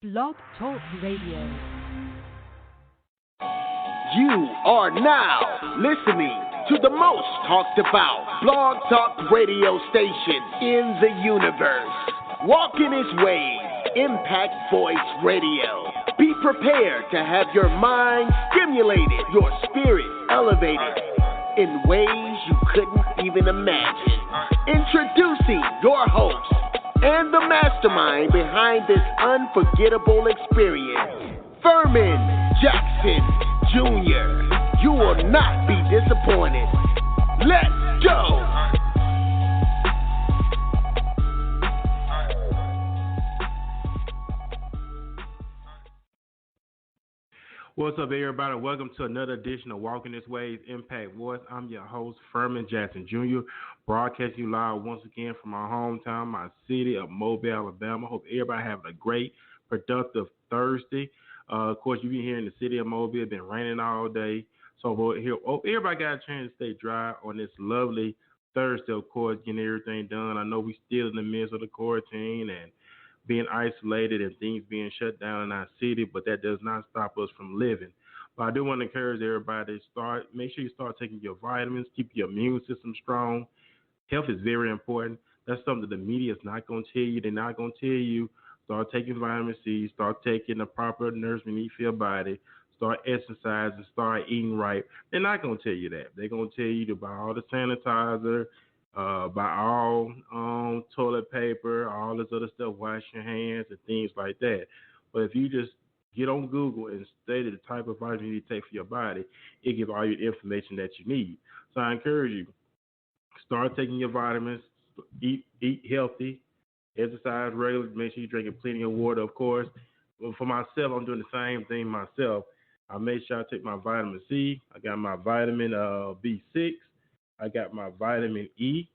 Blog Talk Radio. You are now listening to the most talked about blog talk radio station in the universe. Walk in His ways, Impact Voice Radio. Be prepared to have your mind stimulated, your spirit elevated in ways you couldn't even imagine. Introducing your host and the mastermind behind this unforgettable experience, Furman Jackson Jr. You will not be disappointed. Let's go! What's up, everybody? Welcome to another edition of Walking This Way's Impact Voice. I'm your host, Furman Jackson Jr., broadcasting you live once again from my hometown, my city of Mobile, Alabama. Hope everybody having a great, productive Thursday. Of course, you've been here in the city of Mobile. It's been raining all day. So hope everybody got a chance to stay dry on this lovely Thursday, of course, getting everything done. I know we're still in the midst of the quarantine and being isolated and things being shut down in our city, but that does not stop us from living. But I do want to encourage everybody to make sure you start taking your vitamins, keep your immune system strong. Health is very important. That's something the media is not going to tell you. They're not going to tell you. Start taking vitamin C, start taking the proper nourishment you need for your body, start exercising, start eating right. They're not going to tell you that. They're going to tell you to buy all the sanitizer, buy all toilet paper, all this other stuff, wash your hands and things like that. But if you just get on Google and study the type of vitamin you need to take for your body, it gives all you the information that you need. So I encourage you, start taking your vitamins, eat healthy, exercise regularly, make sure you're drinking plenty of water, of course. Well, for myself, I'm doing the same thing myself. I make sure I take my vitamin C. I got my vitamin B6. I got my vitamin E.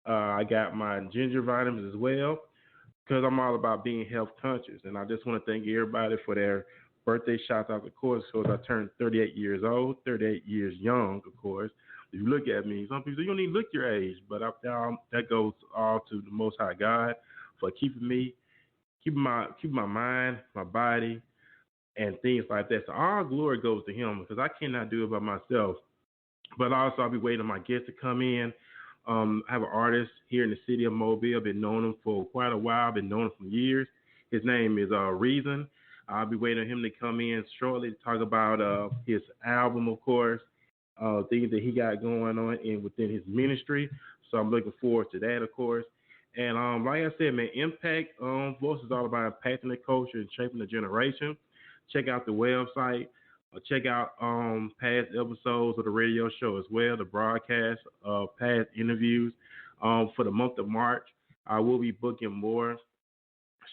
I got my ginger vitamins as well, because I'm all about being health conscious. And I just want to thank everybody for their birthday shots out, of course, because I turned 38 years old, 38 years young, of course. If you look at me, some people say, you don't even look your age, but that goes all to the Most High God for keeping my mind, my body, and things like that. So all glory goes to Him, because I cannot do it by myself. But also, I'll be waiting on my guests to come in. I have an artist here in the city of Mobile. I've been knowing him for quite a while. I've been knowing him for years. His name is Reason. I'll be waiting on him to come in shortly to talk about his album, of course, things that he got going on within his ministry. So I'm looking forward to that, of course. And like I said, man, Impact Voice is all about impacting the culture and shaping the generation. Check out the website. Check out past episodes of the radio show as well, the broadcast of past interviews. For the month of March, I will be booking more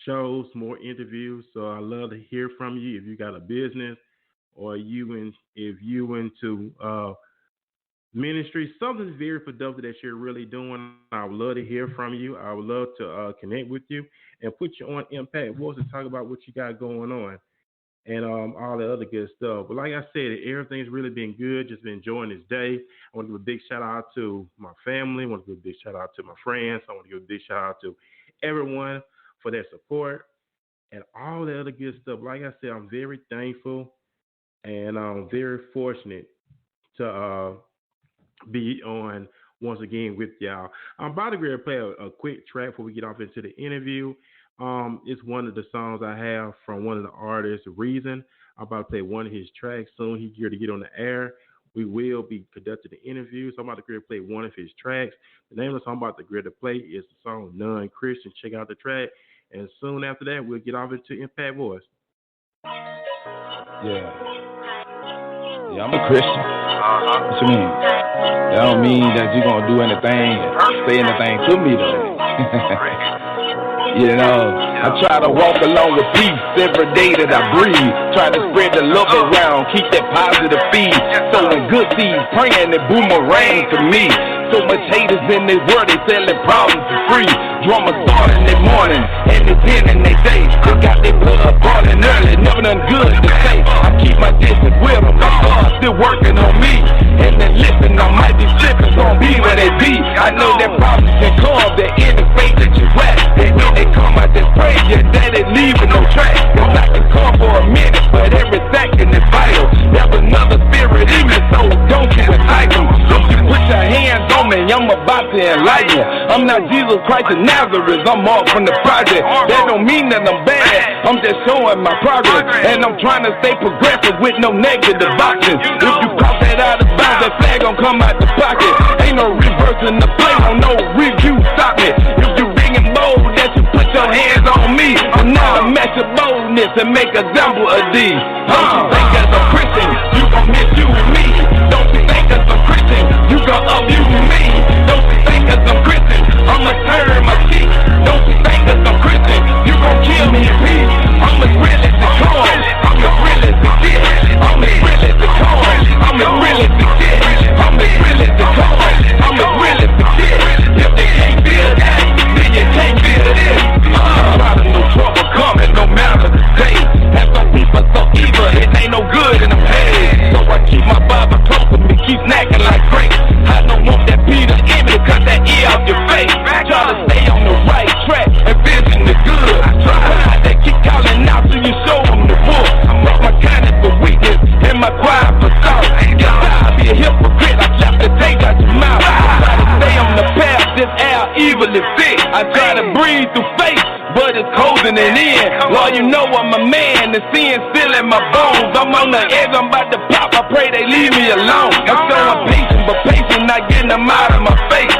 shows, more interviews. So I love to hear from you if you got a business or if you into ministry, something very productive that you're really doing. I would love to hear from you. I would love to connect with you and put you on Impact Voice and talk about what you got going on. And all the other good stuff. But like I said, everything's really been good. Just been enjoying this day. I want to give a big shout out to my family. I want to give a big shout out to my friends. I want to give a big shout out to everyone for their support and all the other good stuff. Like I said, I'm very thankful and I'm very fortunate to be on once again with y'all. I'm about to play a quick track before we get off into the interview. It's one of the songs I have from one of the artists, Reason. I'm about to play one of his tracks soon. He's here to get on the air. We will be conducting the interview, so I'm about to play one of his tracks. The name of the song I'm about to play is the song Non-Christian. Check out the track. And soon after that, we'll get off into Impact Voice. Yeah, I'm a Christian. What you mean? That don't mean that you're going to do anything, say anything to me, though. You know, I try to walk along with peace every day that I breathe. Try to spread the love around, keep that positive feed. Sowing good seeds, praying it boomerang to me. So much haters in this world, they selling problems for free. Drama start in the morning, and it's in their day. They got their blood boiling early, never done good to say. I keep my distance with them, my God's still working on me. And then listen, I might be slipping, gon' be where they be. I know that problems can come, they're in the faith that you at. And when they come out, they pray, your daddy leaving no track. It's like not Jesus Christ of Nazareth. I'm off from the project. That don't mean that I'm bad. I'm just showing my progress. And I'm trying to stay progressive with no negative options. If you cross that out of bounds, that flag gon' come out the pocket. Ain't no reversing the play, on no review, stop it. If you big and bold, that you put your hands on me. I'm now to match your boldness and make a example of these. Don't you think as a Christian, you gon' misuse me? Don't you think as a Christian, you gon' abuse me? Don't you think as a Christian, I'ma turn my cheek? Don't you think as a Christian, you gon' kill me in peace? I'm as real as the coin, I'm as real as the shit. I'm as real as the coin, I'm as real as the shit. I'm as real as the coin, I'm as real as the shit. If they can't feel that, then you can't feel this. Out of no trouble coming, no matter the day. Have some people so evil, it ain't no good in the head. So I keep my Bible close to me, keep snacking like grapes. I don't want that Peter in me to cut that ear off your face. Try to stay on the right track and vision the good. I try to keep calling out till you show them the wolf. I make my kindness for weakness and my quiet for thought. Yes, I be a hypocrite, I slap the taste out your mouth. I try to stay on the path, this air evil is thick. I try to breathe through faith, but it's closing it in. Lord, you know I'm a man, the sin still in my bones. I'm on the edge, I'm about to pop, I pray they leave me alone. I'm showing patience, but patience not getting them out of my face.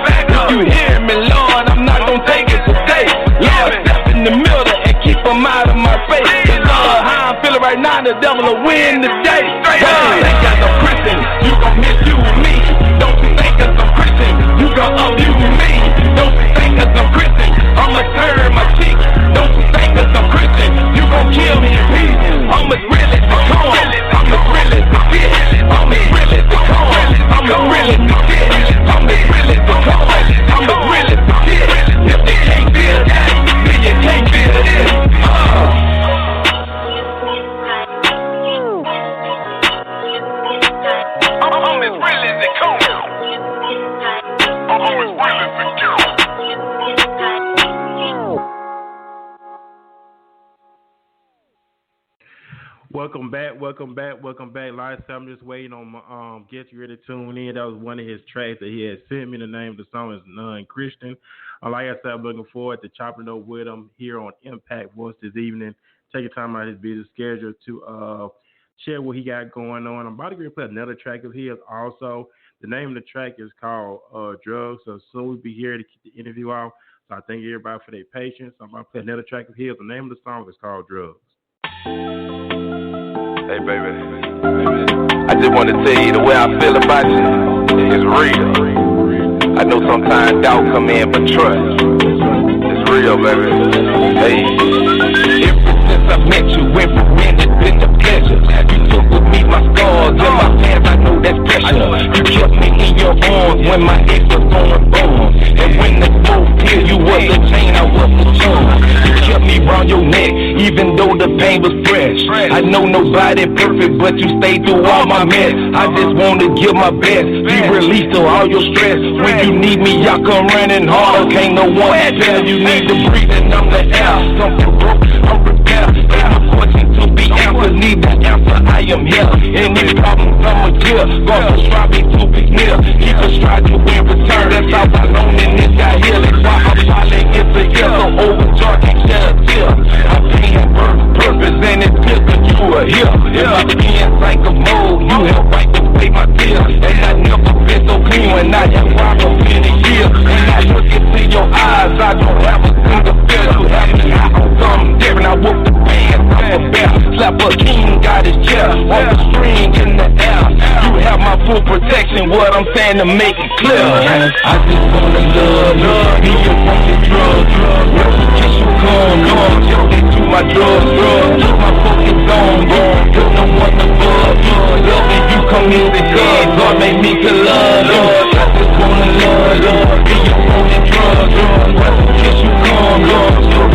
If you hear me, Lord, I'm not gonna take it today. Lord, step in the middle and keep them out of my face. Cause Lord, how I'm feeling right now, the devil will win today. Don't you think as a Christian, you gon' misuse me? Don't you think as a Christian, you gon' abuse me? Don't you think as a Christian, I'ma turn my cheek? Don't you think as a Christian, you gon' kill me in peace? I'm as real as the coin, I'm as real as the shit. I'm as real as the coin, I'm as real as the shit. I'm as real as the coin, I'm as real as the shit. If they can't feel that, then you can't feel this. I'm as real as the coin. I'm as real as the coin. Welcome back. Like I said, I'm just waiting on my Get You Ready to Tune In. That was one of his tracks that he had sent me. The name of the song is Non-Christian. Like I said, I'm looking forward to chopping it up with him here on Impact Voice this evening. Taking time out of his busy schedule to share what he got going on. I'm about to play another track of his also. The name of the track is called Drugs. So soon we'll be here to keep the interview off. So I thank everybody for their patience. I'm about to play another track of his. The name of the song is called Drugs. Hey, baby, I just want to tell you the way I feel about you is real. I know sometimes doubt come in, but trust, it's real, baby. Hey, ever since I met you, every minute been a pleasure. You took with me my scars and my pants, I know that's pressure. You kept me in your arms when my ex was going boom. And when they both killed, you was the chain, I was the charm. You kept me round your neck, even though the pain was fresh. I know nobody perfect, but you stayed through all my mess. I just want to give my best, be released to all your stress. When you need me, y'all come running hard. Can't no one tell you need to breathe, and I'm the air. Something broke, I'm repaired. Ain't no question to be answered, need the answer, I am here. Any problems, I'ma clear. Gonna strive me to be near. Keep a stride to in return. That's how I learn in this guy here. That's why I'm falling into here. So overjoyed, can't shed a tear. I'm paying purpose, and it's good that you are here. If I can't like a mold, you help wipe away my tears. And I never been so clean when I have problems in a year. And I look into your eyes, I don't have a single fear. You have me out on something different. I whoop the pants, I'm a bear. Slap a king, got his chair. On the string in the air. You have my full protection, what I'm saying to make it clear. I just wanna love, be your fucking drug. Kiss you come, into my drugs. Keep my focus on you, there's no one above you. Loving you come in the God, God made me to love you. I just wanna love, be your fucking drug. Kiss you come,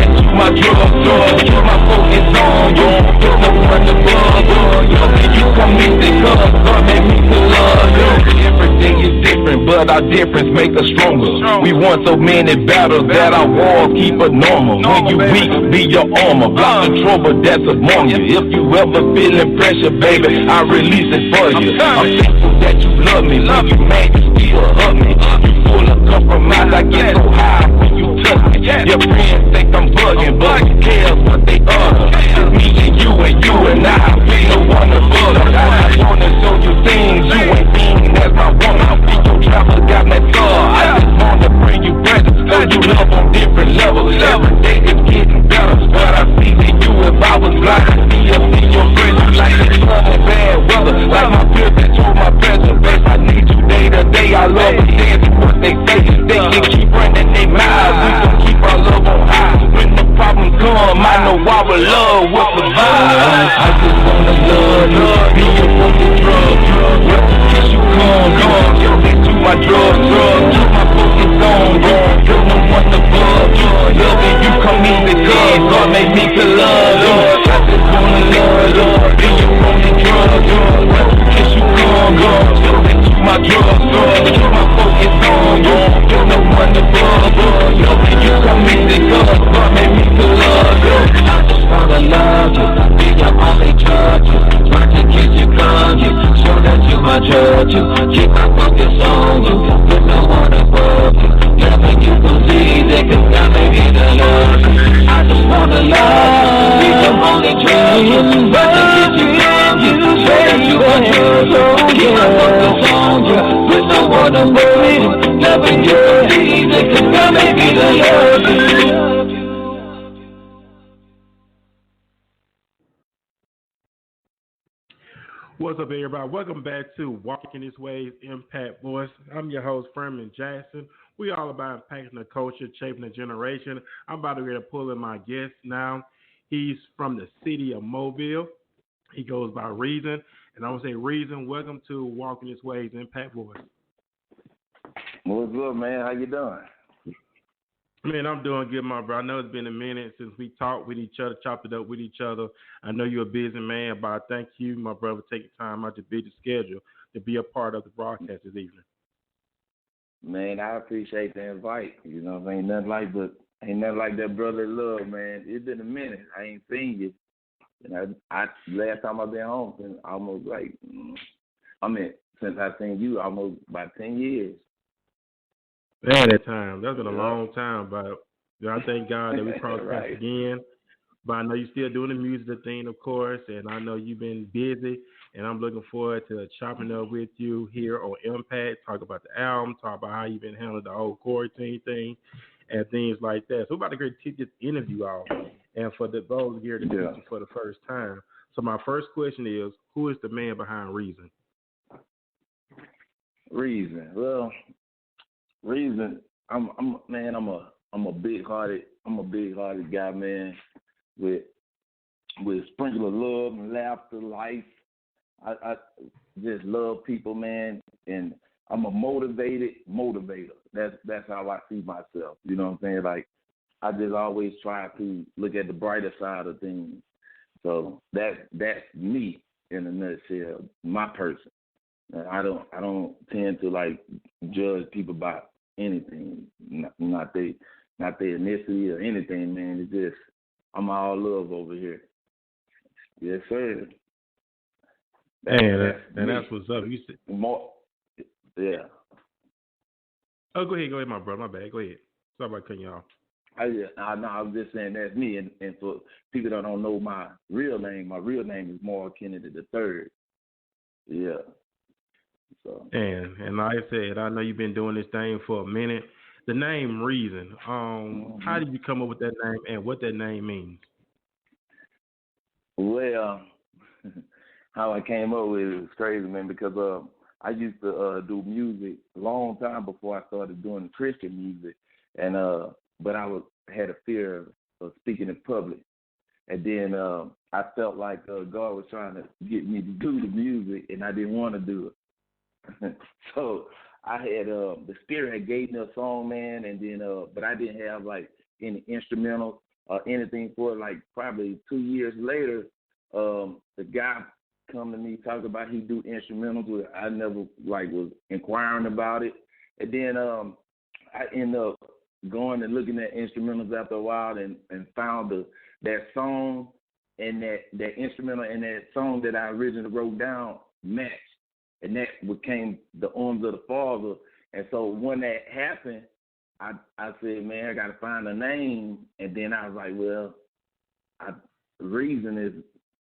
into my drugs. Keep my focus on you, there's no one above you. Loving you come in the God, God made me to love you. Everything is different, but our difference make us stronger. We won so many battles that our war keep us normal. When you weak, be your armor. Block the trouble that's among you. If you ever feeling pressure, baby, I release it for you. I'm thankful that you love me. When you mad, you still or hug me. You full of compromise, I get so high when you touch me. Your friends think I'm bugging, but who cares what they utter? Me and you and I, we no one above us. I wanna show you things you ain't seen as my woman. Be your travel, got my soul. I just wanna bring you presents, show you love on different levels. Every day is getting better, but I see that you if I was blind. See your friends, you like the sun and bad weather. Like my business to my present best, I need you day to day. I love the dance and what they say. They can keep running their mouths, we gon' keep our love on high. When the problems come, I know our love will survive. I just wanna love you, be your fucking drug. Kiss you come, you to my drug. Keep my focus on you, you're no one above you. Loving you come easy, cause God made me to love you. I just wanna love you, be your fucking drug. Kiss you come, you to my drug. Keep my focus on you, you're no one above you. Loving you come easy, cause God made me to love you. I just wanna love you, be your only drug. Try to kiss you, come you, show that you my drug. Keep my focus on you, with no one above you. Loving you comes easy, cause God made me to love you. I just wanna love you, be your only drug. Try to kiss you, come you, show that you my drug. Keep my focus on you, with no one above you. Loving you comes easy, cause God made me to love you. What's up, everybody? Welcome back to Walking This Way's Impact Voice. I'm your host, Furman Jackson. We all about impacting the culture, shaping the generation. I'm about to pull in my guest now. He's from the city of Mobile. He goes by Reason. And I want to say, Reason, welcome to Walking This Way's Impact Voice. What's good, man? How you doing? Man, I'm doing good, my bro. I know it's been a minute since we talked with each other, chopped it up with each other. I know you're a busy man, but I thank you, my brother, for taking time out your busy schedule to be a part of the broadcast this evening. Man, I appreciate the invite. You know, ain't nothing like that brother love, man. It's been a minute. I ain't seen you. And I last time I've been home since almost since I seen you almost about 10 years. Man, that time. That's been a long time, but I thank God that we crossed paths again. But I know you're still doing the music thing, of course, and I know you've been busy, and I'm looking forward to chopping up with you here on Impact, talk about the album, talk about how you've been handling the whole quarantine thing, and things like that. So we're about to kick this interview off, and for those here to meet you for the first time. So my first question is, who is the man behind Reason? Well, Reason, I'm a big-hearted guy, man, with a sprinkle of love and laughter, life. I just love people, man, and I'm a motivator. That's how I see myself. You know what I'm saying? Like, I just always try to look at the brighter side of things. So that's me in a nutshell, my person. And I don't tend to like judge people by anything, not their ethnicity or anything, man. It's just I'm all love over here. Yes, sir. That's what's up. You said more, yeah. Oh, go ahead, my brother. My bad. Go ahead. Sorry about cutting you off. I was just saying that's me, and for people that don't know my real name is Moil Kennedy III. Yeah. So. And like I said, I know you've been doing this thing for a minute. The name Reason, how did you come up with that name and what that name means? Well, how I came up with it was crazy, man, because I used to do music a long time before I started doing Christian music, and but I had a fear of speaking in public, and then I felt like God was trying to get me to do the music, and I didn't want to do it. So I had the Spirit had gave me a song, man, and then but I didn't have like any instrumentals or anything for it. Like probably 2 years later, the guy come to me talk about he do instrumentals. I never like was inquiring about it, and then I ended up going and looking at instrumentals after a while, and found that song and that instrumental and that song that I originally wrote down matched. And that became the Arms of the Father, And so when that happened, I said, man, I got to find a name. And then I was like, well, the reason is,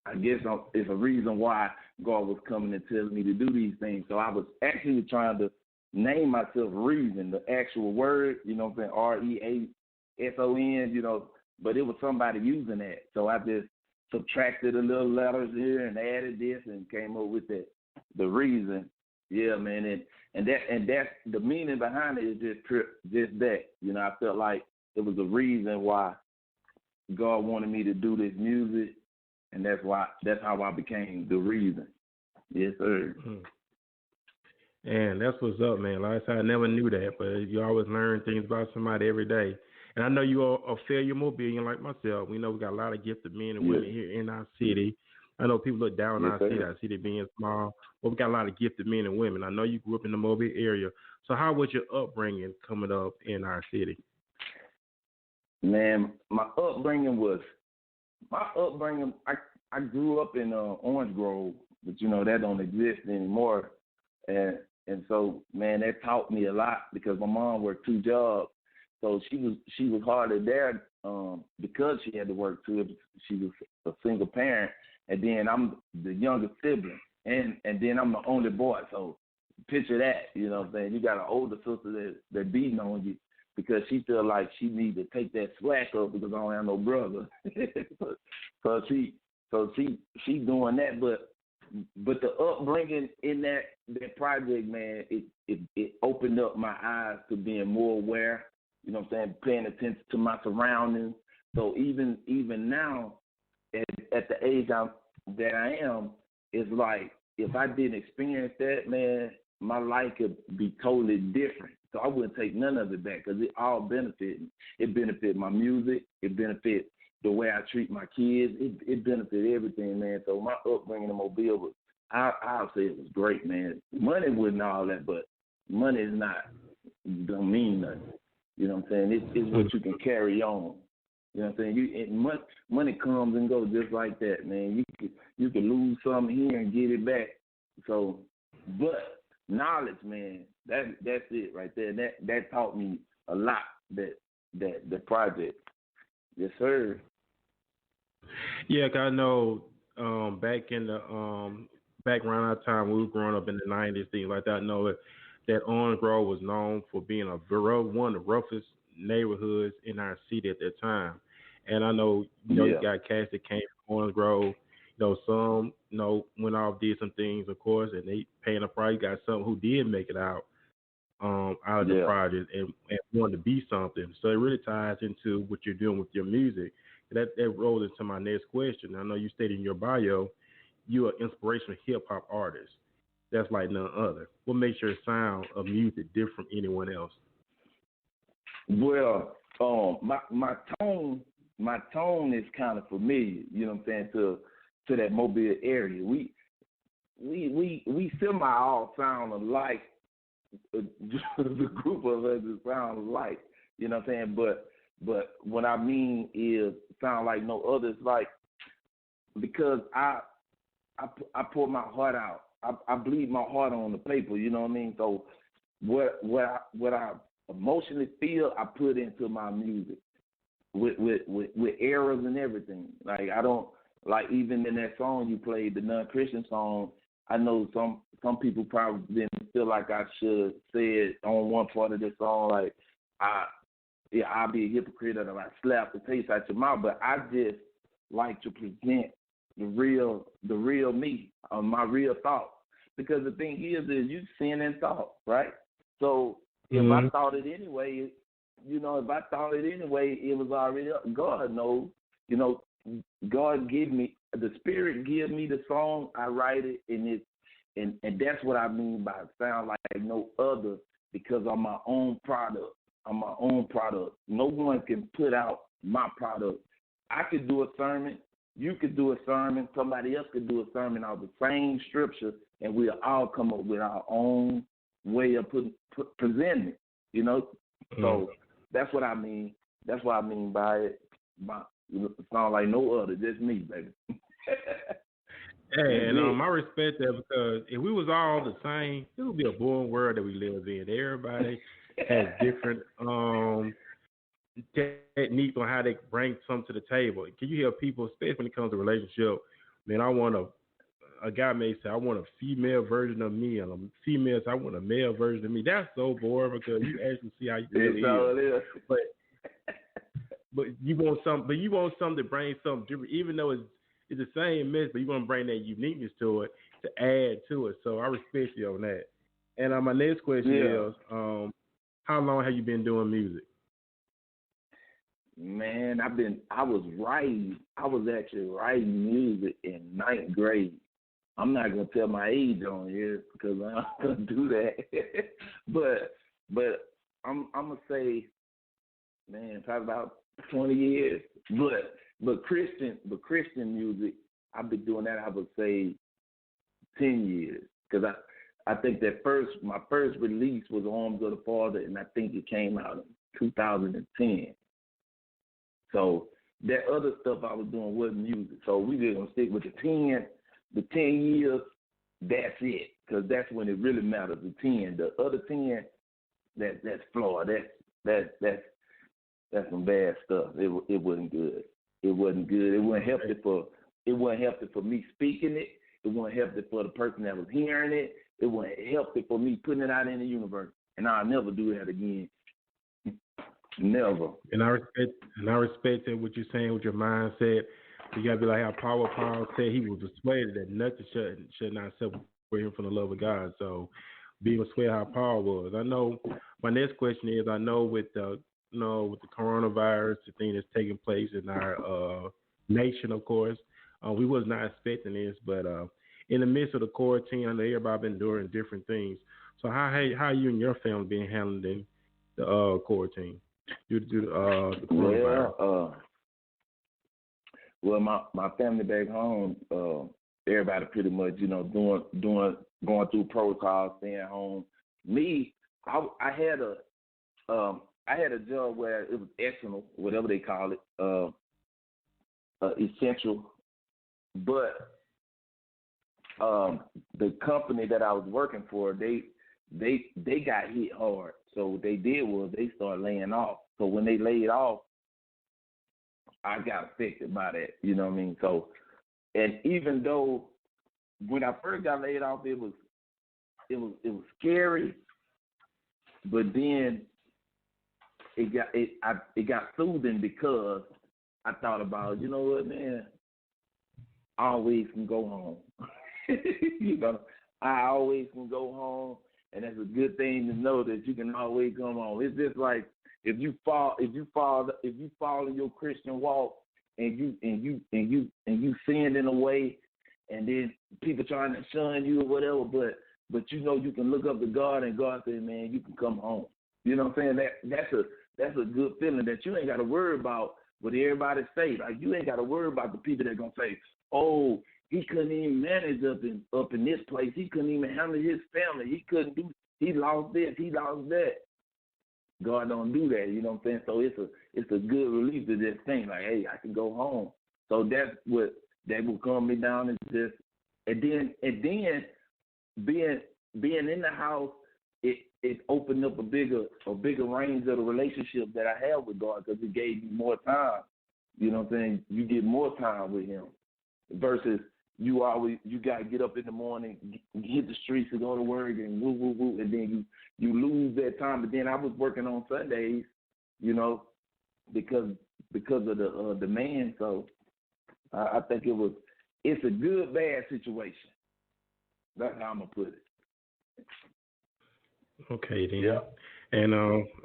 I guess it's a reason why God was coming and telling me to do these things. So I was actually trying to name myself Reason, the actual word, you know what I'm saying, REASON, you know, but it was somebody using that. So I just subtracted a little letters here and added this and came up with the Reason. Yeah, man, and that's the meaning behind it is just that. You know, I felt like it was a reason why God wanted me to do this music, and that's how I became the Reason. Yes, sir. And that's what's up, man. Like I said, I never knew that, but you always learn things about somebody every day. And I know you are a failure Mobile like myself. We know we got a lot of gifted men and women here in our city. I know people look down on our city being small, but we got a lot of gifted men and women. I know you grew up in the Mobile area. So how was your upbringing coming up in our city? Man, my upbringing, I grew up in Orange Grove, but, you know, that don't exist anymore. And so, man, that taught me a lot because my mom worked 2 jobs. So she was hardly there because she had to work too. She was a single parent. And then I'm the youngest sibling. And then I'm the only boy. So picture that, you know what I'm saying? You got an older sister that beating on you because she feel like she need to take that slack up because I don't have no brother. so she doing that. But the upbringing in that project, man, it opened up my eyes to being more aware, you know what I'm saying, paying attention to my surroundings. So even now, at the age that I am, it's like if I didn't experience that, man, my life could be totally different. So I wouldn't take none of it back because it all benefited me. It benefited my music. It benefited the way I treat my kids. It benefited everything, man. So my upbringing in Mobile was, I'll say it was great, man. Money wasn't all that, but money is don't mean nothing. You know what I'm saying? It's what you can carry on. You know what I'm saying? Money comes and goes just like that, man. You can lose something here and get it back. So, but knowledge, man, that's it right there. That taught me a lot. The project. Yes, sir. Yeah, 'cause I know back in the back around our time we were growing up in the 90s, things like that. I know that Orange Grove was known for being one of the roughest neighborhoods in our city at that time. And I know, you got cats that came from Orange Grove. Some, went off, did some things, of course, and they paying a price. You got some who did make it out of the project and wanted to be something. So it really ties into what you're doing with your music. That rolls into my next question. I know you stated in your bio, you're an inspirational hip hop artist. That's like none other. What makes your sound of music different from anyone else? Well, my tone is kind of familiar, you know what I'm saying, to that Mobile area. We semi all sound alike. The group of us sound alike, you know what I'm saying? But what I mean is sound like no others, like because I pour my heart out. I bleed my heart on the paper, you know what I mean? So what I emotionally feel, I put into my music with errors and everything. Like I don't like even in that song you played, the non-Christian song. I know some people probably didn't feel like I should say it on one part of the song, like I'll be a hypocrite or I slap the taste out your mouth. But I just like to present the real me, my real thoughts. Because the thing is you sin in thought, right? So if I thought it anyway, it was already up. God knows, God give me, the Spirit give me the song, I write it, and that's what I mean by sound like no other, because I'm my own product. No one can put out my product. I could do a sermon, you could do a sermon, somebody else could do a sermon out of the same scripture, and we'll all come up with our own way of presenting it, So that's what I mean. That's what I mean by it. It sounds like no other, just me, baby. Hey, and I respect that because if we was all the same, it would be a boring world that we live in. Everybody has different techniques on how they bring something to the table. Can you hear people, especially when it comes to relationship? Man, a guy may say, I want a female version of me, and a female says, I want a male version of me. That's so boring because you actually see how you really is. But you want something to bring something different, even though it's the same mess, but you want to bring that uniqueness to it to add to it. So I respect you on that. And my next question is, how long have you been doing music? Man, I was actually writing music in 9th grade. I'm not gonna tell my age on here because I'm not gonna do that. but I'm gonna say, man, probably about 20 years. But Christian music, I've been doing that, I would say 10 years. Because I think that my first release was Arms of the Father, and I think it came out in 2010. So that other stuff I was doing wasn't music. So we just gonna stick with the 10 years. That's it, because that's when it really matters. The 10, the other 10, that's flawed. That's some bad stuff. It wasn't good. It wasn't good. It wasn't healthy for me speaking it. It wasn't healthy for the person that was hearing it. It wasn't healthy for me putting it out in the universe. And I'll never do that again. Never. And I respect that what you're saying with your mindset. You gotta be like how Paul said he was persuaded that nothing should not separate him from the love of God. So be persuaded how Paul was. I know my next question is, I know with the coronavirus, the thing that's taking place in our nation, of course, we was not expecting this, but in the midst of the quarantine, I know everybody been doing different things. So how you and your family been handling the quarantine due to the coronavirus? Well, my family back home, everybody pretty much, going through protocols, staying home. Me, I had a job where it was exceptional, whatever they call it, essential. But the company that I was working for, they got hit hard. So what they did was they started laying off. So when they laid off, I got affected by that. You know what I mean? So, and even though when I first got laid off, it was scary, but then it got soothing because I thought about, you know what, man, I always can go home. I always can go home, and that's a good thing to know that you can always come home. It's just like if you fall in your Christian walk and you sin in a way, and then people trying to shun you or whatever, but you can look up to God, and God says, man, you can come home. You know what I'm saying? That's a good feeling that you ain't got to worry about what everybody say. Like, you ain't got to worry about the people that gonna say, oh, he couldn't even manage up in this place. He couldn't even handle his family. He lost this. He lost that. God don't do that. You know what I'm saying? So it's a good relief to this thing. Like, hey, I can go home. So that's what that will calm me down. Is just and then being in the house, it opened up a bigger range of the relationship that I have with God, because it gave me more time. You know what I'm saying? You get more time with Him versus you gotta get up in the morning, hit the streets to go to work, and woo woo woo, and then you lose that time. But then I was working on Sundays, because of the demand. So I think it's a good bad situation. That's how I'm gonna put it. Okay, then. Yeah. And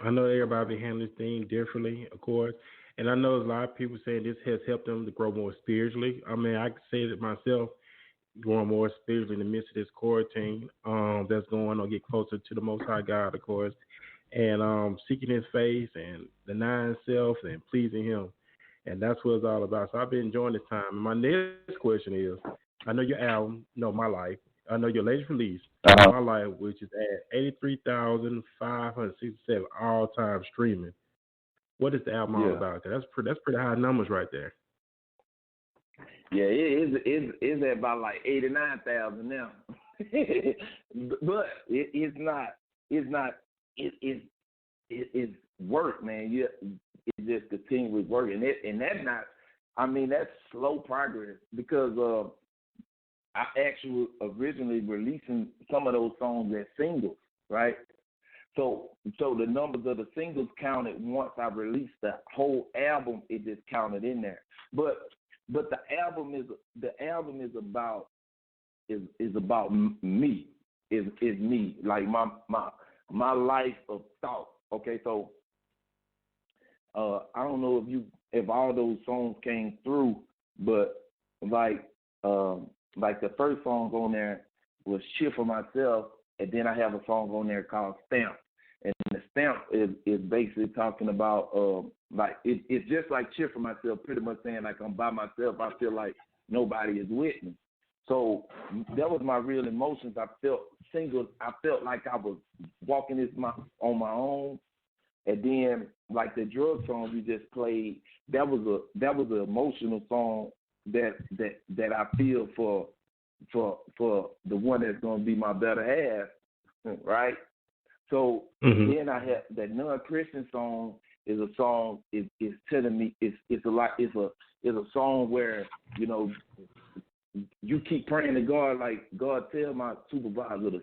I know everybody be handling this thing differently, of course. And I know there's a lot of people saying this has helped them to grow more spiritually. I mean, I can say that myself, growing more spiritually in the midst of this quarantine that's going on, get closer to the Most High God, of course, and seeking His face and denying self and pleasing Him. And that's what it's all about. So I've been enjoying this time. And my next question is, I know your album, My Life. I know your latest release, My Life, which is at 83,567 all-time streaming. What is the album all about? 'Cause that's pretty high numbers right there. Yeah, it's at about like 89,000 now. But it's work, man. It just continuous work, and that's not. I mean, that's slow progress because I actually originally releasing some of those songs as singles, right? So the numbers of the singles counted once I released the whole album. It just counted in there, but the album is about me. Is me, like my life of thought. Okay, so I don't know if all those songs came through, but like the first song on there was "Cheer for Myself," and then I have a song on there called "Stamp," and the stamp is basically talking about like it's just like "Cheer for Myself," pretty much saying like I'm by myself. I feel like nobody is with me. So that was my real emotions. I felt single. I felt like I was walking on my own. And then, like the drug song you just played, that was an emotional song that I feel for the one that's gonna be my better half, right? So then I have that non-Christian song is a song is telling me it's a song where you keep praying to God, like God tell my supervisor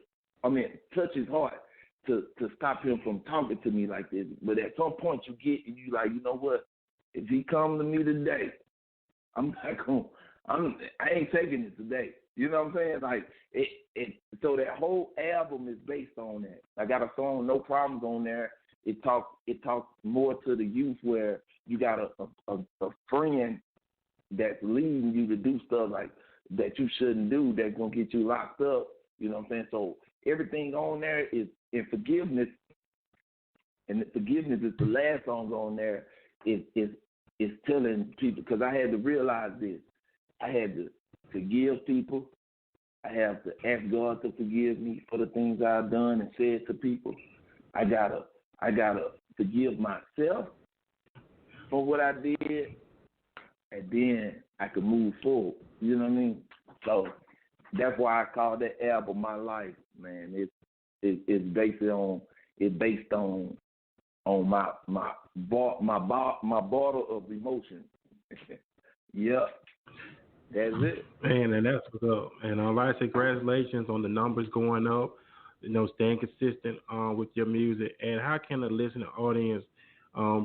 touch his heart to stop him from talking to me like this. But at some point you get and you like, you know what? If he come to me today, I ain't taking it today. You know what I'm saying? Like so that whole album is based on that. I got a song, No Problems, on there. It talks more to the youth where you got a friend that's leading you to do stuff like that you shouldn't do, that's gonna get you locked up. You know what I'm saying? So everything on there is in forgiveness, and the forgiveness is the last song on there. Is telling people, because I had to realize this. I had to forgive people. I have to ask God to forgive me for the things I've done and said to people. I gotta forgive myself for what I did, and then I could move forward. You know what I mean? So that's why I call that album My Life, man. It's based on my bottle of emotion. Yep, that's it. Man, and that's what's up. And like I say, congratulations on the numbers going up. Staying consistent with your music. And how can the listening audience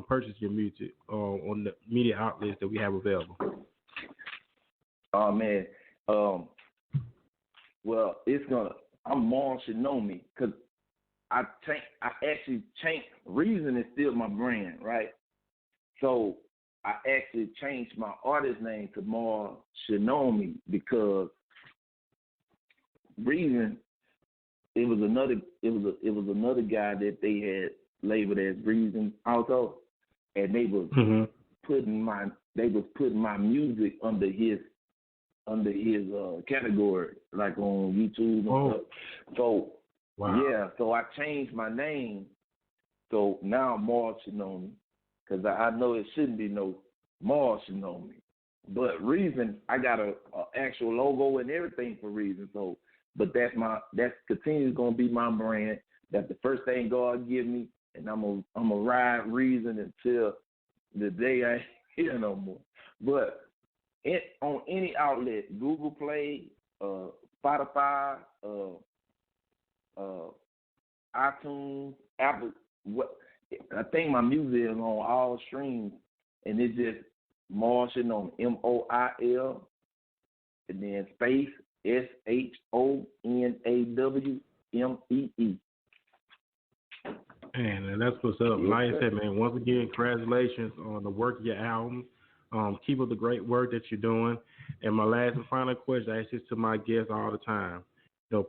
purchase your music on the media outlets that we have available? Oh man, well, I'm Moil Shonawmee because I actually changed. Reason is still my brand, right? So I actually changed my artist name to Moil Shonawmee because Reason, it was another guy that they had labeled as Reason also, and they was putting my music under his category, like on YouTube and stuff. So yeah, so I changed my name. So now I'm Moil Shonawmee, because I know it shouldn't be no Moil Shonawmee. But Reason, I got a actual logo and everything for Reason. So, but that's continues gonna be my brand. That's the first thing God give me, and I'm gonna ride Reason until the day I ain't here no more. But on any outlet, Google Play, Spotify, iTunes, Apple. I think my music is on all streams, and it's just Moil Shonawmee, MOIL, and then space SHONAWMEE. And that's what's up. Like I said, man, once again, congratulations on the work of your album. Keep up the great work that you're doing. And my last and final question, I ask this to my guests all the time.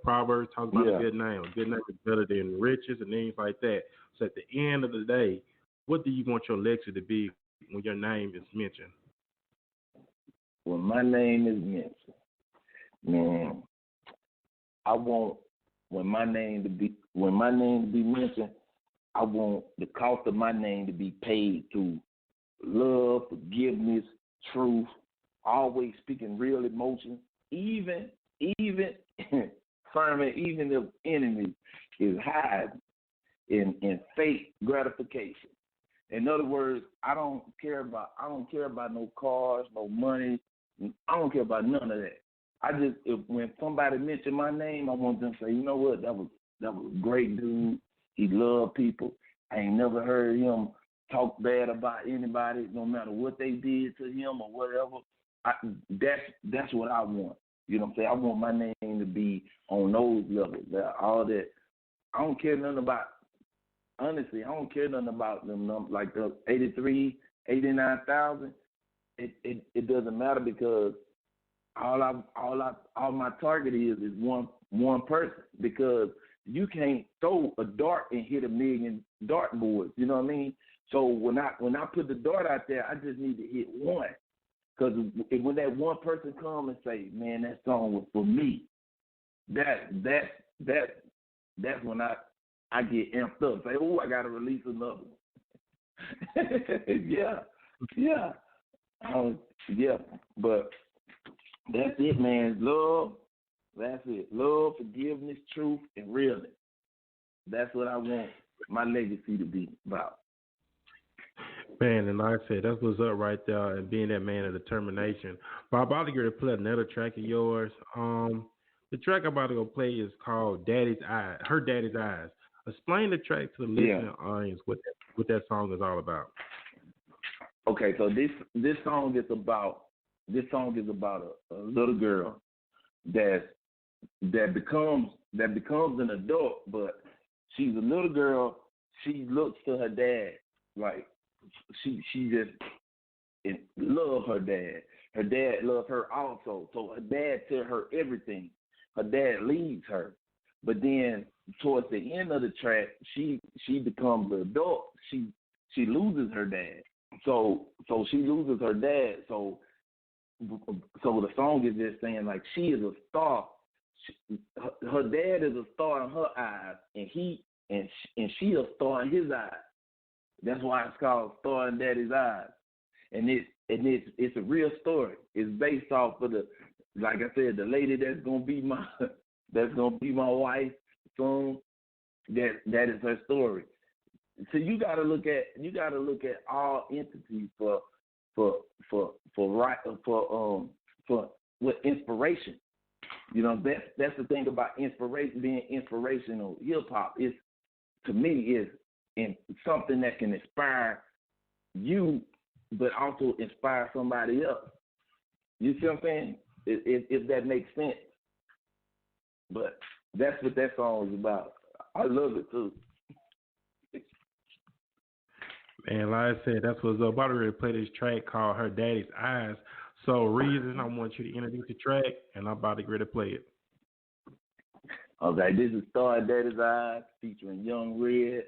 Proverbs talk about a good name. A good name is better than riches and things like that. So at the end of the day, what do you want your legacy to be when your name is mentioned? When my name is mentioned, man, I want when my name to be mentioned, I want the cost of my name to be paid through love, forgiveness, truth, always speaking real emotion, even Furman, even if enemy is hiding in fake gratification. In other words, I don't care about no cars, no money. I don't care about none of that. When somebody mention my name, I want them to say, you know what, that was a great dude. He loved people. I ain't never heard him talk bad about anybody, no matter what they did to him or whatever. That's what I want. You know what I'm saying? I want my name to be on those levels. All that. I don't care nothing about. Honestly, I don't care nothing about them like the 83, 89,000. It doesn't matter because all my target is one person, because you can't throw a dart and hit 1,000,000 dartboards. You know what I mean? So when I put the dart out there, I just need to hit one. Because when that one person come and say, "Man, that song was for me," that's when I get amped up. Say, "Oh, I gotta release another one." yeah. But that's it, man. Love. That's it. Love, forgiveness, truth, and realness. That's what I want my legacy to be about. Man, and like I said, that's what's up right there, and being that man of determination. But I'm about to get to play another track of yours. The track I'm about to go play is called Daddy's Eyes, Her Daddy's Eyes. Explain the track to the listening audience what that song is all about. Okay, so this song is about a little girl that becomes an adult, but she's a little girl. She looks to her dad like she just loves her dad. Her dad loves her also. So her dad tells her everything. Her dad leads her, but then towards the end of the track, she becomes an adult. She loses her dad. So she loses her dad. So the song is just saying like she is a star. Her dad is a star in her eyes, and she a star in his eyes. That's why it's called Star in Daddy's Eyes. And it's a real story. It's based off of like I said, the lady that's gonna be my wife soon. That is her story. So you gotta look at all entities for inspiration. You know, that's the thing about inspiration, being inspirational hip hop is, to me, is in something that can inspire you, but also inspire somebody else. You see what I'm saying? If that makes sense. But that's what that song is about. I love it too. Man, like I said, that's what's up. I'm about to play this track called Her Daddy's Eyes. So, Reason, I want you to introduce the track, and I'm about to get ready to play it. Okay, this is Star in Daddy's Eyes featuring Young Red.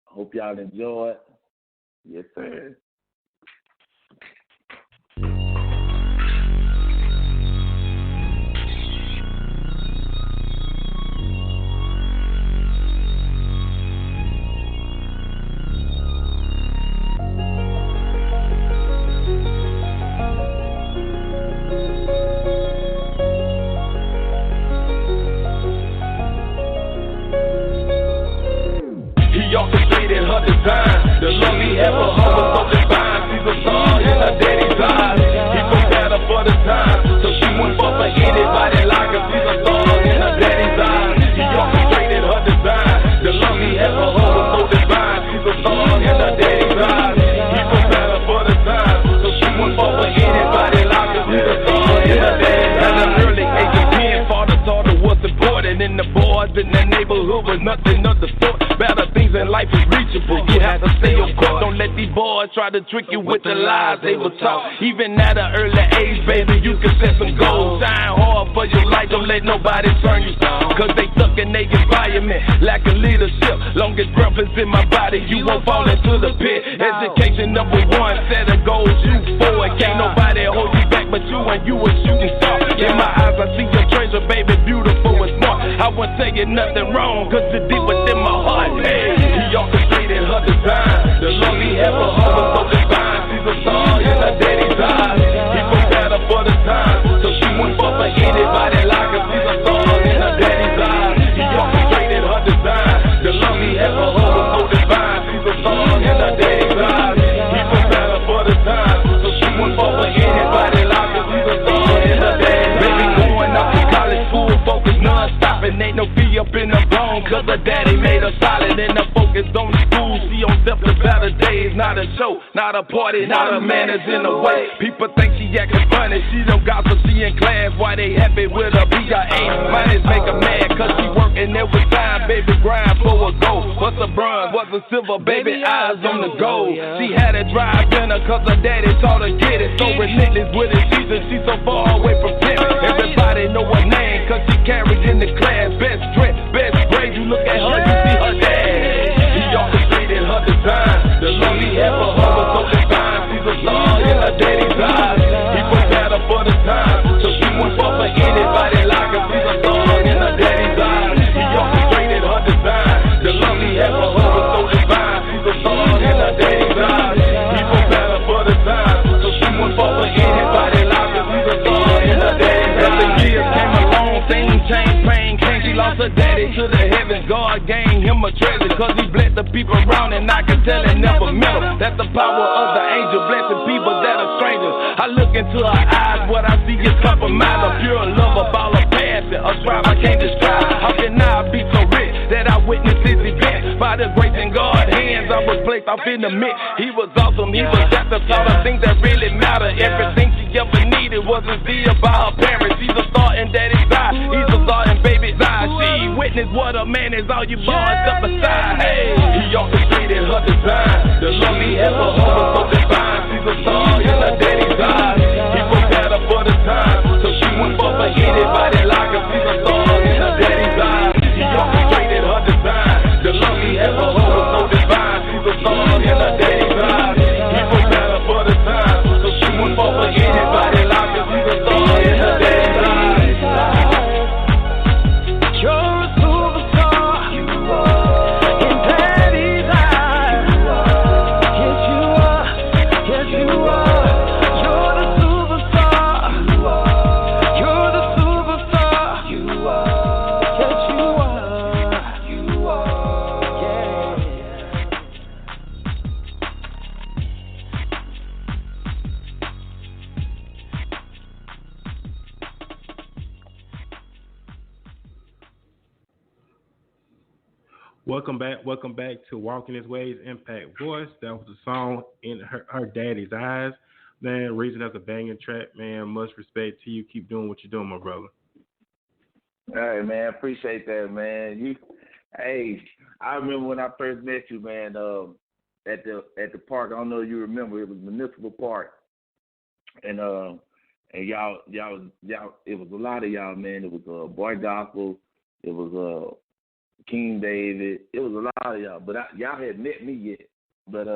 Hope y'all enjoy it. Yes, sir. The love he had for her was so divine. She's a star in her daddy's eyes. He prepared her for the time, so she wouldn't fuck for anybody like her. She's a star in her daddy's eyes. He orchestrated her design. The love he had for her was so divine. She's a star in her daddy's eyes. He prepared her for the time, so she wouldn't fuck for anybody like her. She's a star in her daddy's eyes. At an early age of 10, father taught her what's important, and the boys in the neighborhood was nothing of the sort. Better things in life is reachable. You have to stay on course. Don't let these boys try to trick you with the lies they will talk. Even at an early age, baby, you can set some goals. Shine hard for your life. Don't let nobody turn you down, cause they stuck in their environment, lacking leadership. Long as breath is in my body, you won't fall into the pit. Education number one, set a goal, shoot for it. Can't nobody hold you back but you, and you a shooting star. In my eyes, I see your treasure, baby, beautiful and smart. I won't tell you nothing wrong, cause you're deep within my heart. Hey, he orchestrated her design. The love he had for her was so divine. She's a star in her daddy's eyes. she up in the zone, cause her daddy made her solid and the focus on the school. She on simple better days, not a show, not a party, not a man is in the way. People think she acting funny, she don't gossip, she in class, why they happy with her B.I.A. Minus make her mad, cause she working every time, baby grind for a goal. What's a bronze, what's a silver, baby eyes on the gold. She had a drive in her, cause her daddy taught her get it. So relentless with it, she's so far away from pimping. Everybody know her name, cause she carried in the class. Best dress, best grade, you look at her, you see her dad. He orchestrated her design. The love he had for her was so divine. She's a star in her daddy's eyes. He prepared her for the time, so she won't fall for anybody like her. She's a star in her daddy's eyes. He orchestrated her design. The love he had for her was so divine. She's a star in her daddy's eyes. He prepared her for the time, so she won't fall for anybody like her. She's a star in her daddy's eyes. As the years came along, things changed, pain came. She lost her daddy to the heavens. God gained him a treasure, cause he blessed the people around, and I can tell it never met him. That's the power of the angel, blessing people that are strangers. I look into her eyes, what I see is compromise, a pure love, a ball of passion, a strive I can't describe. How can I be so rich that I witnessed this event? By the grace in God's hands, I was placed off in the mix. He was awesome, he was just the sort of things that really matter. Everything she ever needed was instilled by her parents. She's a star in daddy's eye, he's a star in baby's eye. She witnessed what a man is, all you boys up aside. Hey, he orchestrated her design. The love he had for her was so divine. She's a star in her daddy's eyes. He prepared her for the time, so she wouldn't fall for anybody like her. She's a star in her daddy's eyes. He orchestrated her design. The love he had for her was so divine. She's a star in her daddy's eyes. He prepared her for the time, so she wouldn't fall for anybody like her. She's a star in her daddy's eyes. Welcome back to Walking His Ways Impact Voice. That was the song in her daddy's eyes. Man, reason that's a banging track, man. Much respect to you. Keep doing what you're doing, my brother. All right, man. Appreciate that, man. I remember when I first met you, man, at the park. I don't know if you remember. It was Municipal Park, and y'all, it was a lot of y'all, man. It was Boy Gospel. It was King David. It was a lot of y'all, but y'all hadn't met me yet. But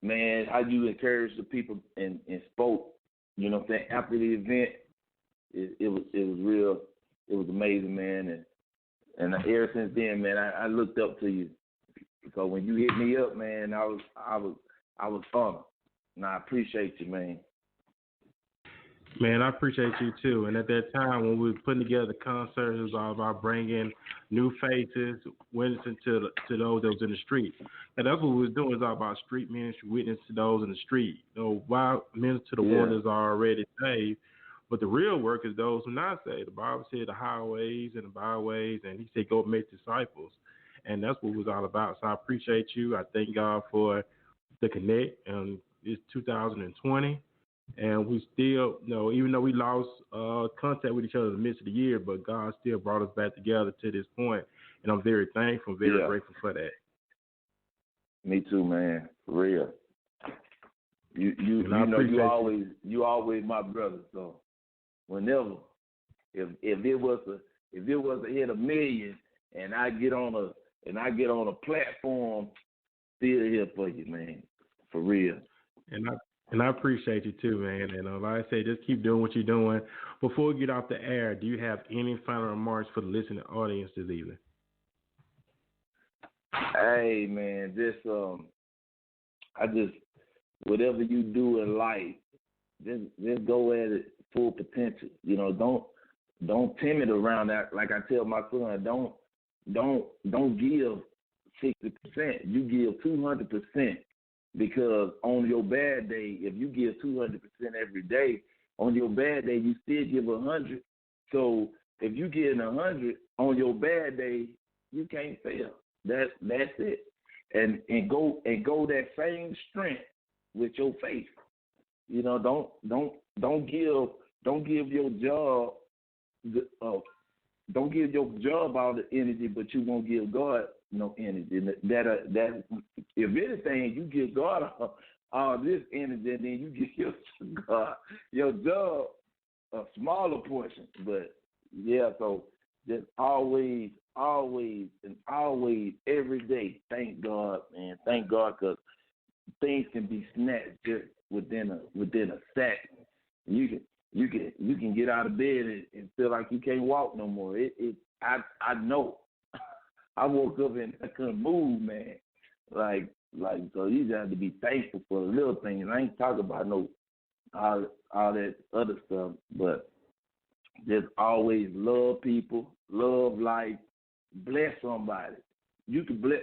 man, how you encouraged the people and spoke, you know what I'm saying, after the event, it was real. It was amazing, man. And ever since then, man, I looked up to you. So when you hit me up, man, I was honored. And I appreciate you, man. Man, I appreciate you too. And at that time when we were putting together the concert, it was all about bringing new faces, witnessing to those that was in the street. And that's what we was doing. It's all about street ministry, witness to those in the street. You know, while minister to the one that's already saved, but the real work is those who not saved. The Bible said the highways and the byways, and he said go make disciples. And that's what it was all about. So I appreciate you. I thank God for the connect. And it's 2020. And we still, you know, even though we lost contact with each other in the midst of the year, but God still brought us back together to this point. And I'm very thankful, very grateful for that. Me too, man. For real. You know, you always my brother. So whenever, if it was a hit a million, and I get on a platform, still here for you, man. For real. And I appreciate you too, man. And like I say, just keep doing what you're doing. Before we get off the air, do you have any final remarks for the listening audience this evening? Hey, man, whatever you do in life, just go at it full potential. You know, don't timid around that. Like I tell my son, don't give 60%. You give 200%. Because on your bad day, if you give 200% every day, on your bad day, you still give 100. So if you getting 100 on your bad day, you can't fail. That's it. And go that same strength with your faith. You know, don't give your job don't give your job all the energy, but you won't give God no energy. That if anything, you give God all this energy, and then you give your job a smaller portion. But yeah, so just always, every day, thank God, man. Thank God, because things can be snatched just within a second. You can get out of bed and feel like you can't walk no more. I know. I woke up and I couldn't move, man. Like so you just have to be thankful for the little things. I ain't talking about all that other stuff, but just always love people, love life, bless somebody. You can bless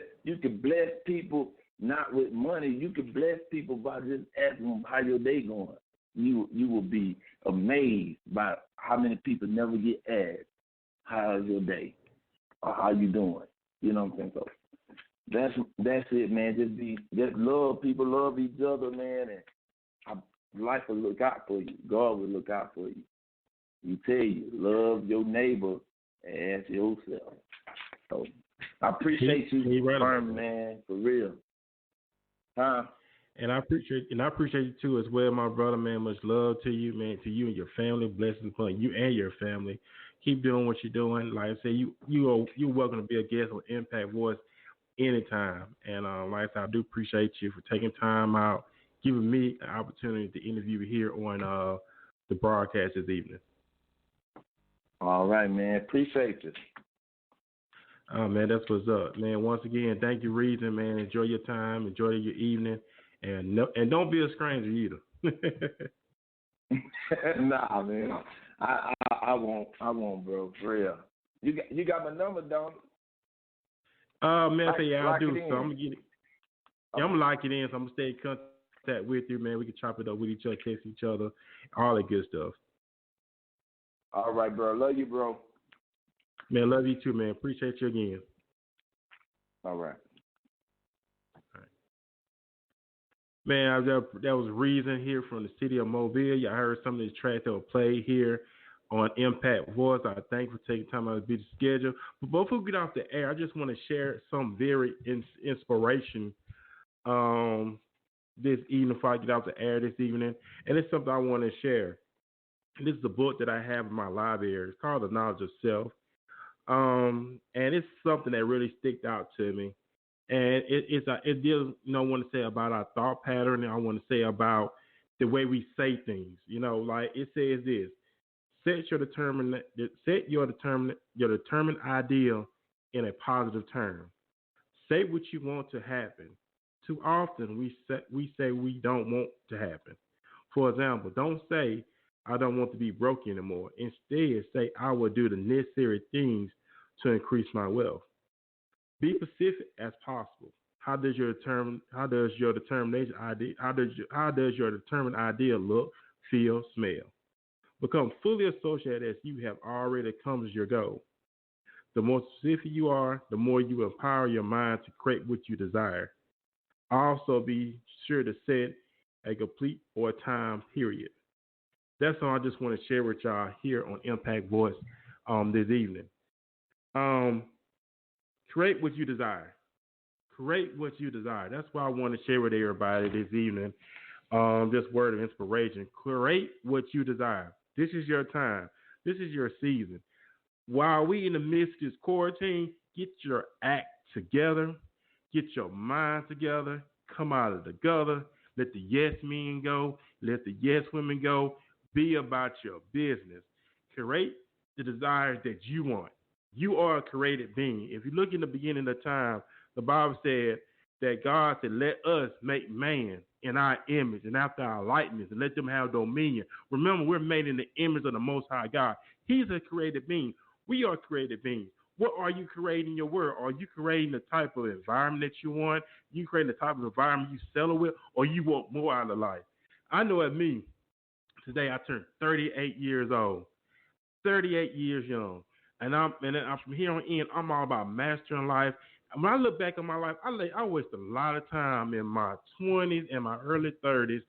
people not with money. You can bless people by just asking them how your day going. You will be amazed by how many people never get asked, how's your day, or how you doing. You know what I'm saying? So that's it, man. Just love people, love each other, man, and life will look out for you. God will look out for you. You tell you, love your neighbor as yourself. So I appreciate you, Firm, man, for real. Huh? And I appreciate you too as well, my brother, man. Much love to you, man, to you and your family. Blessings upon you and your family. Keep doing what you're doing. Like I said, you're welcome to be a guest on Impact Voice anytime. And like I said, I do appreciate you for taking time out, giving me an opportunity to interview you here on the broadcast this evening. All right, man. Appreciate you. Oh, man, that's what's up, man. Once again, thank you, Reason, man. Enjoy your time. Enjoy your evening. And don't be a stranger either. Nah, man. I won't, bro. For real. You got my number, don't you? Man, I say yeah, I do. So I'm gonna get it. Yeah, I'm gonna lock it in. So I'm gonna stay in contact with you, man. We can chop it up with each other, text each other, all that good stuff. All right, bro. Love you, bro. Man, love you too, man. Appreciate you again. All right. Man, that was Reason here from the city of Mobile. Y'all heard some of these tracks that were played here on Impact Voice. I thank you for taking time out of the busy schedule. But before we get off the air, I just want to share some very inspiration this evening before I get off the air this evening. And it's something I want to share. And this is a book that I have in my library. It's called The Knowledge of Self. And it's something that really sticked out to me. And it deals, I want to say about our thought pattern, and I want to say about the way we say things. Like it says this: set your determined ideal in a positive term. Say what you want to happen. Too often we say we don't want to happen. For example, don't say I don't want to be broke anymore. Instead, say I will do the necessary things to increase my wealth. Be specific as possible. How does your determined idea look, feel, smell? Become fully associated as you have already accomplished your goal. The more specific you are, the more you empower your mind to create what you desire. Also, be sure to set a complete or time period. That's all I just want to share with y'all here on Impact Voice this evening. Create what you desire. Create what you desire. That's why I want to share with everybody this evening. This word of inspiration. Create what you desire. This is your time. This is your season. While we in the midst of this quarantine, get your act together. Get your mind together. Come out of the gutter. Let the yes men go. Let the yes women go. Be about your business. Create the desires that you want. You are a created being. If you look in the beginning of time, the Bible said that God said, let us make man in our image and after our likeness and let them have dominion. Remember, we're made in the image of the Most High God. He's a created being. We are created beings. What are you creating in your world? Are you creating the type of environment that you want? You creating the type of environment you settle with, or you want more out of life? I know at me, today I turned 38 years old. 38 years young. And I'm from here on in, I'm all about mastering life. When I look back on my life, I wasted a lot of time in my 20s and my early 30s.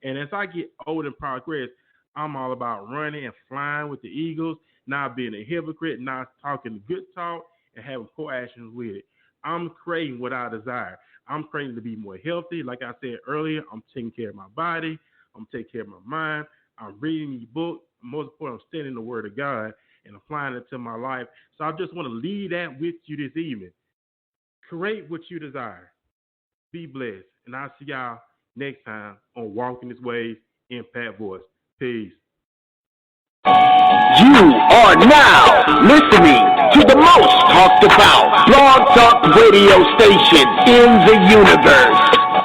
And as I get older and progress, I'm all about running and flying with the Eagles, not being a hypocrite, not talking good talk, and having poor actions with it. I'm creating what I desire. I'm creating to be more healthy. Like I said earlier, I'm taking care of my body. I'm taking care of my mind. I'm reading these books. Most important, I'm studying the Word of God and applying it to my life. So I just want to leave that with you this evening. Create what you desire. Be blessed. And I'll see y'all next time on Walking This Way, Impact Voice. Peace. You are now listening to the most talked about blog talk radio station in the universe.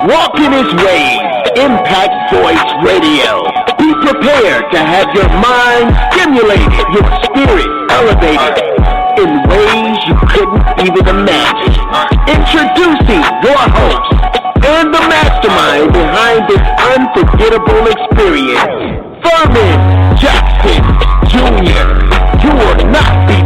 Walking His Way, Impact Voice Radio. Be prepared to have your mind stimulated, your spirit elevated in ways you couldn't even imagine. Introducing your host and the mastermind behind this unforgettable experience, Furman Jackson Jr. You will not be